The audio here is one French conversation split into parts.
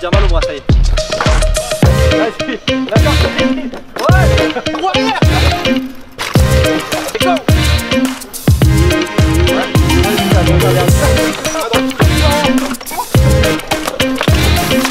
j'ai déjà mal au bras, ça y est. Vas-y, d'accord, ouais, ouais. Go.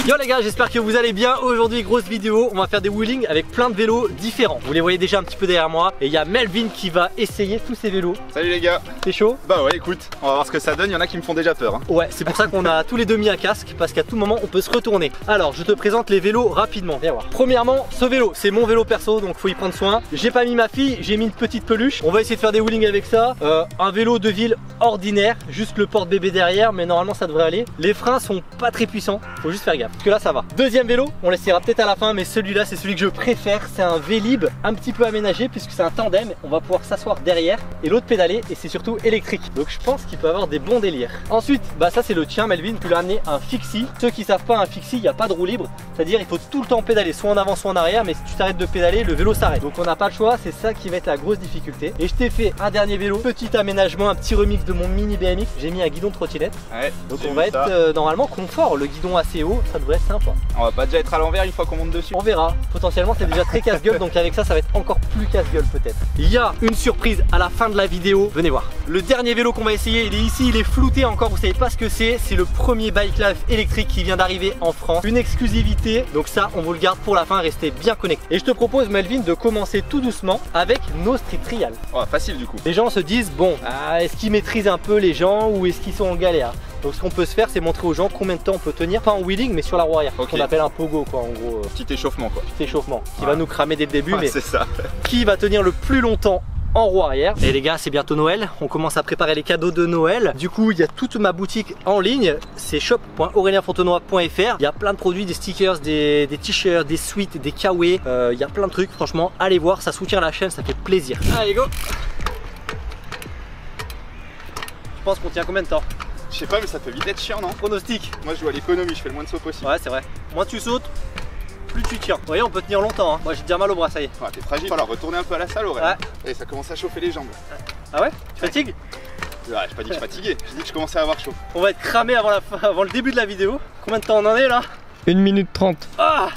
Yo les gars, j'espère que vous allez bien. Aujourd'hui, grosse vidéo, on va faire des wheelings avec plein de vélos différents. Vous les voyez déjà un petit peu derrière moi. Et il y a Melvin qui va essayer tous ces vélos. Salut les gars. T'es chaud? Bah ouais, écoute, on va voir ce que ça donne. Il y en a qui me font déjà peur hein. Ouais, c'est pour ça qu'on a tous les deux mis un casque, parce qu'à tout moment on peut se retourner. Alors je te présente les vélos rapidement, viens voir. Premièrement, ce vélo, c'est mon vélo perso, donc faut y prendre soin. J'ai pas mis ma fille, j'ai mis une petite peluche. On va essayer de faire des wheelings avec ça. Un vélo de ville ordinaire, juste le porte-bébé derrière, mais normalement ça devrait aller. Les freins sont pas très puissants, faut juste faire gaffe, parce que là ça va. Deuxième vélo, on l'essaiera peut-être à la fin, mais celui-là c'est celui que je préfère. C'est un Vélib un petit peu aménagé, puisque c'est un tandem. On va pouvoir s'asseoir derrière et l'autre pédaler, et c'est surtout électrique. Donc je pense qu'il peut avoir des bons délires. Ensuite, bah ça c'est le tien Melvin, tu l'as amené un fixie. Ceux qui savent pas, un fixie, il n'y a pas de roue libre. C'est-à-dire il faut tout le temps pédaler, soit en avant soit en arrière, mais si tu t'arrêtes de pédaler, le vélo s'arrête. Donc on n'a pas le choix, c'est ça qui va être la grosse difficulté. Et je t'ai fait un dernier vélo, petit aménagement, un petit remix de mon mini BMX. J'ai mis un guidon trottinette. Ouais, donc on va être normalement confort, le guidon assez haut, ça devrait être sympa. On va pas déjà être à l'envers une fois qu'on monte dessus. On verra, potentiellement c'est déjà très casse-gueule, donc avec ça ça va être encore plus casse-gueule peut-être. Il y a une surprise à la fin de la vidéo, venez voir. Le dernier vélo qu'on va essayer, il est ici, il est flouté encore, vous savez pas ce que c'est le premier bike life électrique qui vient d'arriver en France, une exclusivité, donc ça on vous le garde pour la fin, restez bien connectés. Et je te propose Melvin de commencer tout doucement avec nos street trials. Oh, facile du coup. Les gens se disent bon, est-ce qu'ils maîtrisent un peu les gens ou est-ce qu'ils sont en galère? Donc ce qu'on peut se faire, c'est montrer aux gens combien de temps on peut tenir, pas en wheeling mais sur la roue arrière, qu'on appelle un pogo quoi en gros. Petit échauffement quoi. Petit échauffement qui va nous cramer dès le début, mais c'est ça. Qui va tenir le plus longtemps en roue arrière. Et les gars, c'est bientôt Noël, on commence à préparer les cadeaux de Noël. Du coup il y a toute ma boutique en ligne, c'est shop.aurelienfontenoy.fr. Il y a plein de produits, des stickers, des t-shirts, des sweats, des kawaii, il y a plein de trucs, franchement allez voir, ça soutient la chaîne, ça fait plaisir. Allez go. Je pense qu'on tient combien de temps? Je sais pas, mais ça peut vite être chiant non? Pronostic. Moi je joue à l'économie, je fais le moins de sauts possible. Ouais c'est vrai, moins tu sautes, plus tu tiens. Vous voyez, on peut tenir longtemps hein. Moi j'ai déjà mal au bras, ça y est. Ouais, t'es fragile, alors retourner un peu à la salle Aurélien. Ouais. Et ça commence à chauffer les jambes. Ah ouais? Tu fatigues? Ouais, j'ai pas dit que je fatiguais, j'ai dit que je commençais à avoir chaud. On va être cramé avant le début de la vidéo. Combien de temps on en est là? 1 minute 30. Ah,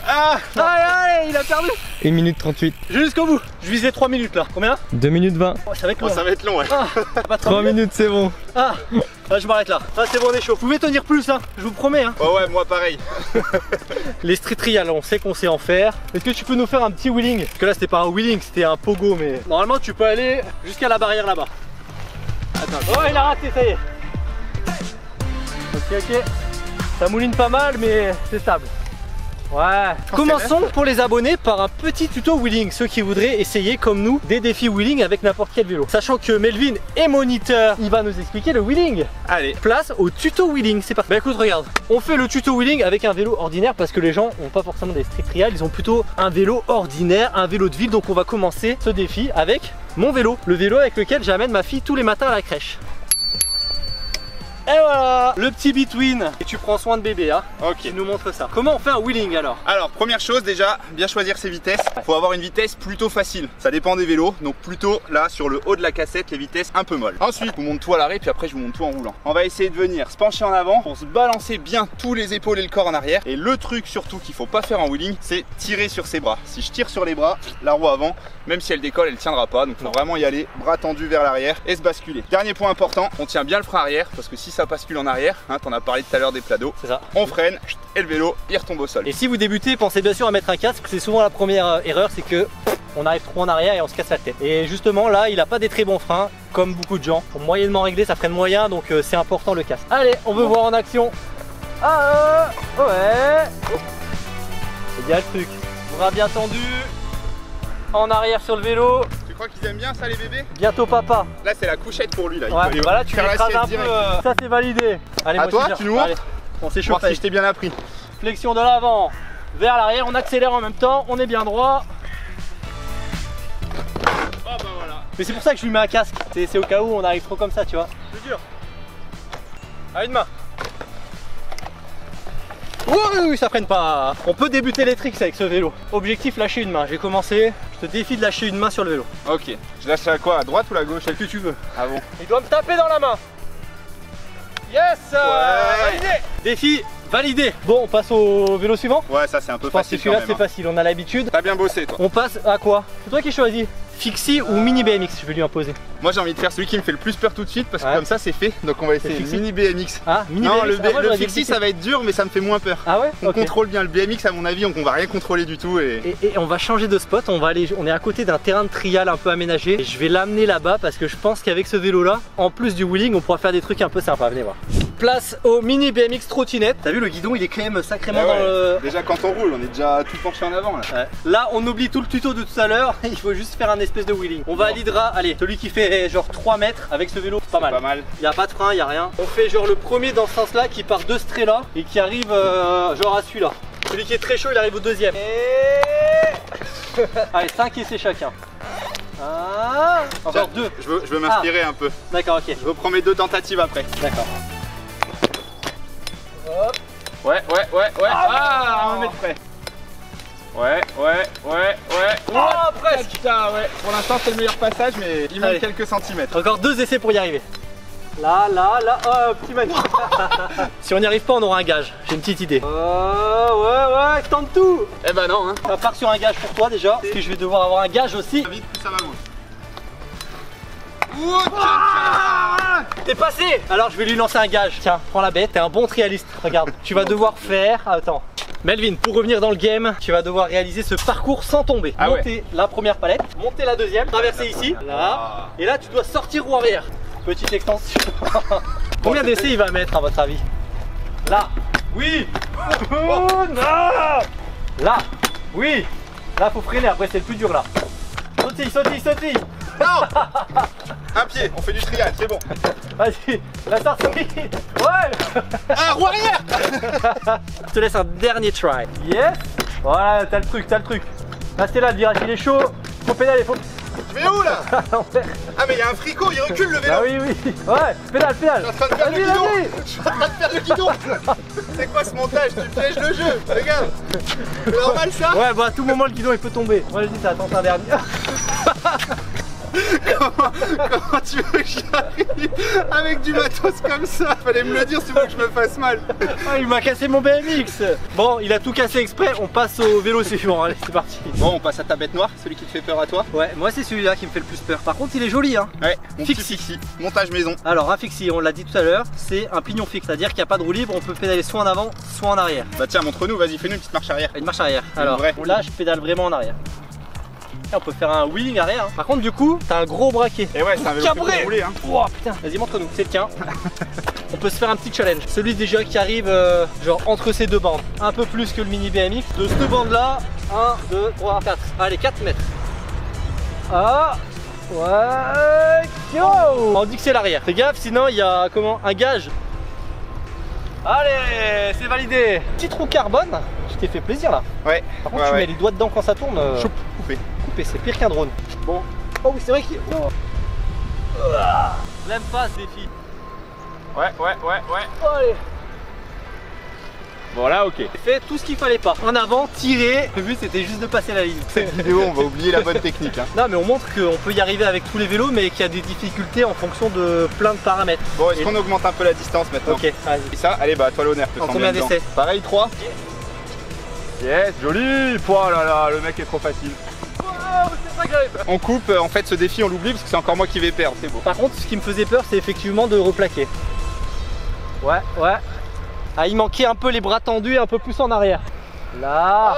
allez, il a perdu. 1 minute 38. Jusqu'au bout. Je visais 3 minutes là. Combien? 2 minutes 20. Oh, ça va être long. Oh, ça va être long ouais. Pas 3 minutes c'est bon. Je m'arrête là. C'est bon, on est chaud. Vous pouvez tenir plus hein, je vous promets hein. Oh ouais, moi pareil. Les street trials, on sait qu'on sait en faire. Est-ce que tu peux nous faire un petit wheeling? Parce que là c'était pas un wheeling, c'était un pogo, mais normalement tu peux aller jusqu'à la barrière là-bas. Attends. Oh, il a raté, ça y est. Ok. Ça mouline pas mal mais c'est stable. Ouais. Commençons pour les abonnés par un petit tuto wheeling, ceux qui voudraient essayer comme nous des défis wheeling avec n'importe quel vélo. Sachant que Melvin est moniteur, il va nous expliquer le wheeling. Allez, place au tuto wheeling, c'est parti. Bah écoute, regarde, on fait le tuto wheeling avec un vélo ordinaire parce que les gens n'ont pas forcément des street trials, ils ont plutôt un vélo ordinaire, un vélo de ville. Donc on va commencer ce défi avec mon vélo, le vélo avec lequel j'amène ma fille tous les matins à la crèche. Et voilà, le petit between. Et tu prends soin de bébé hein. Ok. Tu nous montres ça. Comment on fait un wheeling alors? Alors première chose déjà, bien choisir ses vitesses. Faut avoir une vitesse plutôt facile. Ça dépend des vélos, donc plutôt là sur le haut de la cassette, les vitesses un peu molles. Ensuite, je vous monte tout à l'arrêt, puis après je vous monte tout en roulant. On va essayer de venir se pencher en avant pour se balancer bien tous les épaules et le corps en arrière. Et le truc surtout qu'il faut pas faire en wheeling, c'est tirer sur ses bras. Si je tire sur les bras, la roue avant, même si elle décolle, elle tiendra pas. Donc faut vraiment y aller, bras tendus vers l'arrière et se basculer. Dernier point important, on tient bien le frein arrière parce que si ça bascule en arrière, hein, t'en as parlé tout à l'heure des plados, c'est ça. On freine et le vélo il retombe au sol. Et si vous débutez, pensez bien sûr à mettre un casque. C'est souvent la première erreur, c'est que on arrive trop en arrière et on se casse la tête. Et justement là, il a pas des très bons freins, comme beaucoup de gens. Pour moyennement régler, ça freine moyen, donc c'est important le casque. Allez, on veut voir en action. Ouais. C'est bien le truc. Bras bien tendu, en arrière sur le vélo. Tu crois qu'ils aiment bien ça les bébés? Bientôt papa. Là c'est la couchette pour lui là. Ouais, voilà, tu l'écrases un peu. Ça c'est validé. Allez, à toi, tu nous montres. On s'échauffe. Si je t'ai bien appris. Flexion de l'avant vers l'arrière, on accélère en même temps, on est bien droit. Oh bah voilà. Mais c'est pour ça que je lui mets un casque. C'est au cas où on arrive trop comme ça, tu vois. C'est dur. À une main. Oui, ça freine pas. On peut débuter les tricks avec ce vélo. Objectif, lâcher une main. J'ai commencé. Je te défie de lâcher une main sur le vélo. Ok. Je lâche à quoi? À droite ou à gauche? Celle que tu veux. Ah bon? Il doit me taper dans la main. Yes, ouais. validé. Défi, validé. Bon, on passe au vélo suivant. Ouais, ça c'est un peu Je pense que facile quand celui-là même. c'est Hein. facile, on a l'habitude. T'as bien bossé toi. On passe à quoi? C'est toi qui choisis. Fixie ou mini BMX, je vais lui imposer. Moi j'ai envie de faire celui qui me fait le plus peur tout de suite parce que Ouais. comme ça c'est fait. Donc on va essayer le Fixie. mini BMX. Ah, mini Non, BMX. le, Ah, moi, le j'aurais dit Fixie ça va être dur mais ça me fait moins peur. Ah ouais? On Ok. contrôle bien le BMX à mon avis, donc on va rien contrôler du tout Et on va changer de spot, on est à côté d'un terrain de trial un peu aménagé et je vais l'amener là-bas parce que je pense qu'avec ce vélo là, en plus du wheeling, on pourra faire des trucs un peu sympas, venez voir. Place au mini BMX trottinette. T'as vu le guidon, il est quand même sacrément dans le... Déjà quand on roule, on est déjà tout penché en avant là. Ouais. Là on oublie tout le tuto de tout à l'heure, il faut juste faire un espèce de wheeling. On validera, allez, celui qui fait genre 3 mètres avec ce vélo, c'est pas mal. Pas mal. Il n'y a pas de frein, il n'y a rien. On fait genre le premier dans ce sens là qui part de ce trait là et qui arrive genre à celui-là. Celui qui est très chaud il arrive au deuxième. Et... allez, 5 essais chacun. Ah, encore Tiens, 2. Je veux m'inspirer un peu. D'accord, ok. Je reprends mes 2 tentatives après. D'accord. Hop. Ouais. Ah, on est prêt. Ouais. Oh, presque. Putain, ouais. Pour l'instant c'est le meilleur passage mais il manque Allez. quelques centimètres. Encore 2 essais pour y arriver. Là, oh, petit mec. Si on n'y arrive pas, on aura un gage. J'ai une petite idée. Oh, ouais, tente tout. Eh ben non hein. Ça part sur un gage pour toi déjà. Parce que je vais devoir avoir un gage aussi. Vite, plus ça va loin. T'es passé. Alors je vais lui lancer un gage. Tiens, prends la bête, t'es un bon trialiste. Regarde, tu vas devoir faire... Attends. Melvin, pour revenir dans le game, tu vas devoir réaliser ce parcours sans tomber. Ah monter la première palette, monter la deuxième, traverser ici, là. Et là, tu dois sortir roue arrière. Petite extension. Combien d'essais il va mettre à votre avis? Là. Oui. Oh, non. Là. Oui. Là, faut freiner. Après, c'est le plus dur là. Sautille. Non. Un pied, on fait du trial, c'est bon. Vas-y, la sortie. Ouais. Ah, roue arrière. Je te laisse un dernier try. Yes. Voilà, t'as le truc. Restez là, le virage il est chaud. Faut pédaler, faut... Tu vas où là? Ah mais il y a un fricot, il recule le vélo. Ah oui. Ouais, pédale. Je suis en train de faire le Vas-y, guidon. vas-y. Je suis en train de faire le guidon. C'est quoi ce montage? Tu pièges le jeu. Regarde. C'est normal ça? Ouais, bah à tout moment le guidon il peut tomber. Moi je dis ça, attends un dernier. Comment tu veux que j'arrive avec du matos comme ça? Fallait me le dire si tu veux que je me fasse mal. Ah, il m'a cassé mon BMX. Bon, il a tout cassé exprès, on passe au vélo suivant. Allez, c'est parti. Bon, on passe à ta bête noire, celui qui te fait peur à toi. Ouais, moi c'est celui-là qui me fait le plus peur. Par contre, il est joli hein. Ouais, mon petit Fixie. Fixie. Montage maison. Alors un fixie, on l'a dit tout à l'heure, c'est un pignon fixe, c'est-à-dire qu'il n'y a pas de roue libre, on peut pédaler soit en avant, soit en arrière. Bah tiens, montre-nous, vas-y, fais-nous une petite marche arrière. Une marche arrière. Une Alors vraie. là, je pédale vraiment en arrière. Et on peut faire un wheeling arrière. Hein. Par contre, du coup, t'as un gros braquet. Et ouais, c'est un vélo Cabré. pour rouler hein. Oh putain, vas-y montre-nous, c'est le tien. On peut se faire un petit challenge. Celui déjà qui arrive genre entre ces deux bandes. Un peu plus que le mini BMX. De cette bande là, 1, 2, 3, 4. Allez, 4 mètres. Ah ouais. Yo. On dit que c'est l'arrière. Fais gaffe, sinon il y a comment un gage. Allez, c'est validé. Petit trou carbone. Tu t'es fait plaisir là. Ouais. Par contre, tu mets les doigts dedans quand ça tourne. Choup, coupé. Coupé, c'est pire qu'un drone. Bon. Oh oui, c'est vrai qu'il... Oh. J'aime pas ce défi. Ouais. Allez. Bon là, ok. J'ai fait tout ce qu'il fallait pas. En avant, tirer. Le but c'était juste de passer la ligne. Cette vidéo, on va oublier la bonne technique hein. Non mais on montre qu'on peut y arriver avec tous les vélos mais qu'il y a des difficultés en fonction de plein de paramètres. Bon, est-ce qu'on augmente un peu la distance maintenant? Ok, vas-y. Et ça, allez, bah à toi l'honneur. En combien d'essais? Pareil, 3. Yes, joli. Oh là là, le mec est trop facile. Oh, c'est ça que j'avais peur. On coupe, en fait ce défi on l'oublie parce que c'est encore moi qui vais perdre, c'est beau. Par contre, ce qui me faisait peur, c'est effectivement de replaquer. Ouais. Ah, il manquait un peu les bras tendus et un peu plus en arrière. Là.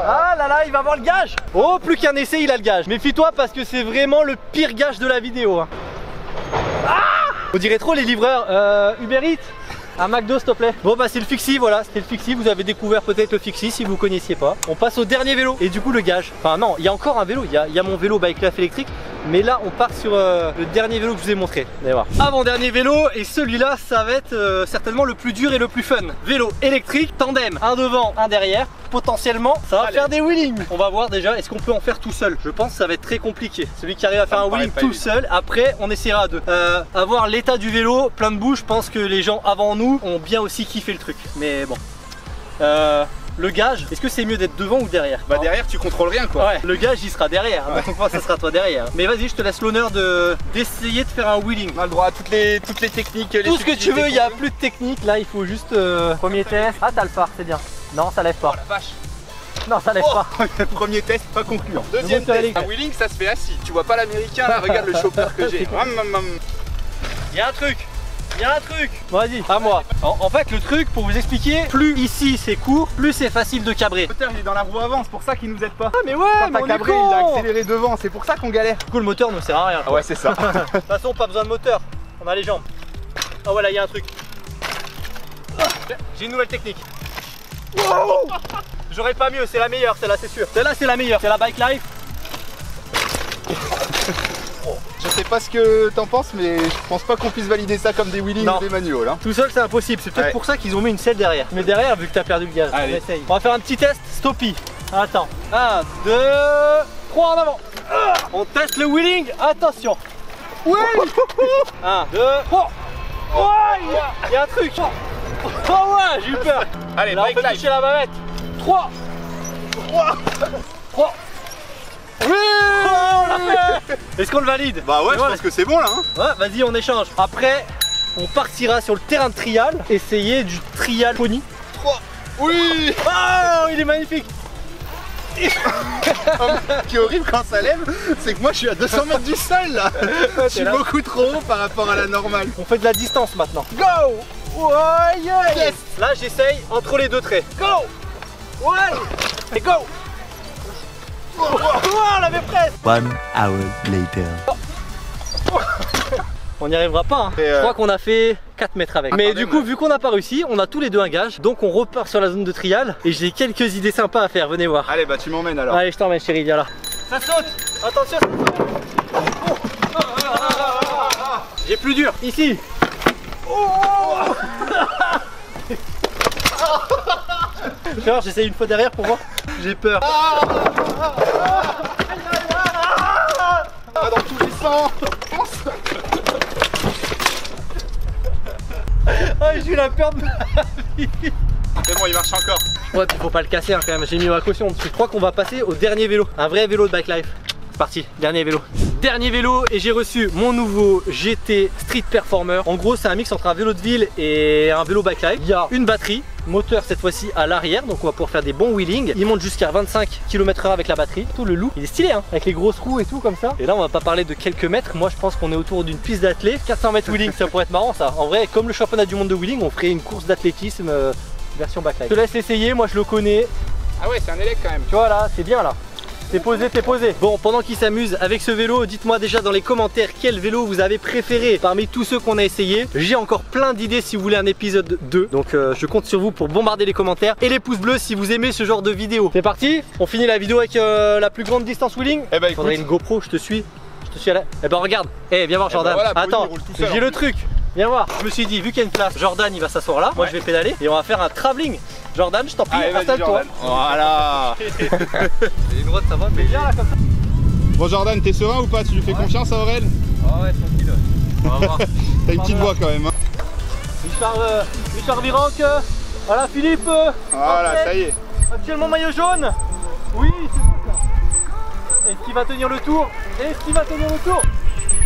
Ah là, il va avoir le gage. Oh, plus qu'un essai, il a le gage. Méfie-toi parce que c'est vraiment le pire gage de la vidéo. Hein. Ah, on dirait trop les livreurs. Uber Eats. Un McDo s'il te plaît. Bon bah c'est le Fixie, voilà, c'était le Fixie. Vous avez découvert peut-être le Fixie si vous connaissiez pas. On passe au dernier vélo et du coup le gage. Enfin non, il y a encore un vélo, il y a mon vélo bike life électrique. Mais là on part sur le dernier vélo que je vous ai montré. Vous allez voir. Avant dernier vélo et celui-là ça va être certainement le plus dur et le plus fun. Vélo électrique, tandem, un devant, un derrière. Potentiellement ça va faire des wheelings. On va voir déjà est-ce qu'on peut en faire tout seul. Je pense que ça va être très compliqué. Celui qui arrive à faire un wheeling tout seul, après on essaiera de avoir l'état du vélo plein de boue. Je pense que les gens avant nous ont bien aussi kiffé le truc. Mais bon. le gage, est-ce que c'est mieux d'être devant ou derrière? Bah derrière tu contrôles rien quoi. Ouais, le gage il sera derrière, Ouais. donc moi ça sera toi derrière. Mais vas-y, je te laisse l'honneur d'essayer de faire un wheeling. On a le droit à toutes les techniques, les Tout ce que tu subtilités veux, il n'y a qu'on plus de technique, là il faut juste premier test. Ah t'as le phare, c'est bien. Non ça lève pas. Oh la vache. Non ça lève pas. Premier test pas concluant. Deuxième moteur test. électrique. Un wheeling ça se fait assis. Tu vois pas l'américain là, regarde le chopper que j'ai. Il y a un truc. Il y a un truc. Vas-y, à moi. En fait le truc pour vous expliquer, plus ici c'est court, plus c'est facile de cabrer. Le moteur il est dans la roue avant, c'est pour ça qu'il nous aide pas. Ah mais ouais, Quand mais t'as on est cabré, con. il a accéléré devant, c'est pour ça qu'on galère. Du coup le moteur ne sert à rien. Ah ouais c'est ça. De toute façon pas besoin de moteur, on a les jambes. Ah voilà, il y a un truc. J'ai une nouvelle technique. Wow. J'aurais pas mieux, c'est la meilleure, celle-là c'est sûr. Celle-là c'est la meilleure, c'est la Bike Life. Je sais pas ce que t'en penses, mais je pense pas qu'on puisse valider ça comme des wheelings Non. ou des manuals. Hein. Tout seul c'est impossible, c'est peut-être Ouais. pour ça qu'ils ont mis une selle derrière. Mais derrière, vu que t'as perdu le gaz, Allez. on essaye. On va faire un petit test, stoppie. Attends, 1, 2, 3 en avant. On teste le wheeling, attention. Oui. 1, 2, 3. Ouais, il y a un truc. Oh ouais, j'ai eu peur. Allez, Là on Bike peut Life. toucher la bavette. 3. 3. Oui. Oh, on l'a fait. Est-ce qu'on le valide? Bah ouais, je Voilà. pense que c'est bon là. Hein. Ouais, vas-y, on échange. Après, on partira sur le terrain de trial, essayer du trial pony. 3. Oui. Oh, il est magnifique. Ce qui est horrible quand ça lève, c'est que moi je suis à 200 mètres du sol là. Je suis là. beaucoup trop haut par rapport à la normale. On fait de la distance maintenant. Go. Ouais, yeah. Yes. Là, j'essaye entre les deux traits. Go. Ouais. Et go. Oh, on l'avait presque. 1 hour later. On n'y arrivera pas. Hein. Et Je crois qu'on a fait 4 mètres avec. Mais quand du même. coup, vu qu'on n'a pas réussi, on a tous les deux un gage. Donc on repart sur la zone de trial. Et j'ai quelques idées sympas à faire. Venez voir. Allez, bah tu m'emmènes alors. Allez, je t'emmène, chérie, viens là. Ça saute. Attention, ça saute. J'ai plus dur. Ici. Genre, j'essaye une fois derrière pour voir. J'ai peur. Ah, dans tous les sens. Ah, j'ai eu la peur de ma vie. C'est bon, il marche encore. Ouais, puis faut pas le casser hein, quand même. J'ai mis ma caution dessus. Je crois qu'on va passer au dernier vélo. Un vrai vélo de Bike Life. C'est parti, dernier vélo. Dernier vélo et j'ai reçu mon nouveau GT Street Performer. En gros, c'est un mix entre un vélo de ville et un vélo Bike Life. Il y a une batterie, moteur cette fois-ci à l'arrière, donc on va pouvoir faire des bons wheelings. Il monte jusqu'à 25 km/h avec la batterie. Tout le loup, il est stylé hein, avec les grosses roues et tout comme ça. Et là, on va pas parler de quelques mètres. Moi, je pense qu'on est autour d'une piste d'athlé. 400 mètres wheeling, ça pourrait être marrant ça. En vrai, comme le championnat du monde de wheeling, on ferait une course d'athlétisme version Bike Life. Je te laisse essayer, moi je le connais. Ah ouais, c'est un élec quand même. Tu vois là, c'est bien là. T'es posé, t'es posé. Bon, pendant qu'ils s'amusent avec ce vélo, dites-moi déjà dans les commentaires quel vélo vous avez préféré parmi tous ceux qu'on a essayé. J'ai encore plein d'idées si vous voulez un épisode 2. Donc je compte sur vous pour bombarder les commentaires et les pouces bleus si vous aimez ce genre de vidéo. C'est parti, on finit la vidéo avec la plus grande distance wheeling. Eh bah écoute. Faudrait une GoPro, je te suis. Je te suis à la... Eh ben regarde, viens voir Eh ben Jordan. voilà, Pony, Attends, il roule tout seul, j'ai en le plus. truc. Viens voir. Je me suis dit, vu qu'il y a une place, Jordan il va s'asseoir là. Moi Ouais. je vais pédaler et on va faire un travelling. Jordan, je t'en prie, Allez, vas-y, installe-toi. Jordan. Voilà. Les droits, ça va, mais viens là comme ça. Bon Jordan, t'es serein ou pas? Tu lui fais confiance à Aurel? Ah ouais, tranquille. On va voir. T'as une petite voix quand même. Hein. Richard Virenque. Voilà Philippe. Voilà, ça y est. Actuellement maillot jaune. Oui, c'est bon ça. Est-ce qu'il va tenir le tour? Est-ce qu'il va tenir le tour?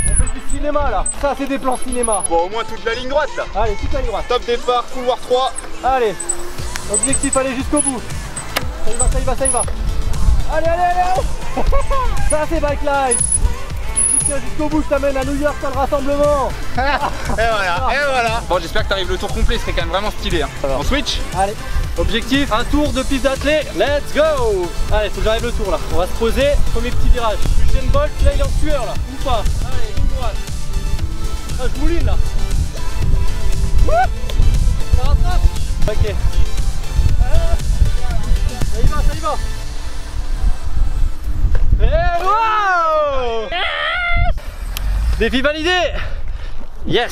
On fait du cinéma là. Ça c'est des plans cinéma. Bon, au moins toute la ligne droite là. Allez, toute la ligne droite. Top départ, couloir 3. Allez. Objectif, aller jusqu'au bout. Ça y va, ça y va, ça y va. Allez, allez, allez. Ça c'est Bike Life. Si tu tiens jusqu'au bout, je t'amène à New York pour le rassemblement. Et voilà. Bon, j'espère que t'arrives le tour complet, ce serait quand même vraiment stylé. Hein. On switch? Allez, objectif, un tour de piste d'athlé, let's go. Allez, faut que j'arrive le tour là. On va se poser, premier petit virage. Usain Bolt, là il est en sueur là, ou pas? Allez, ligne droite. Ah, je mouline là. Wouh, ça rattrape. Ok. Ça y va, ça y va. Et wow. Défi validé. Yes.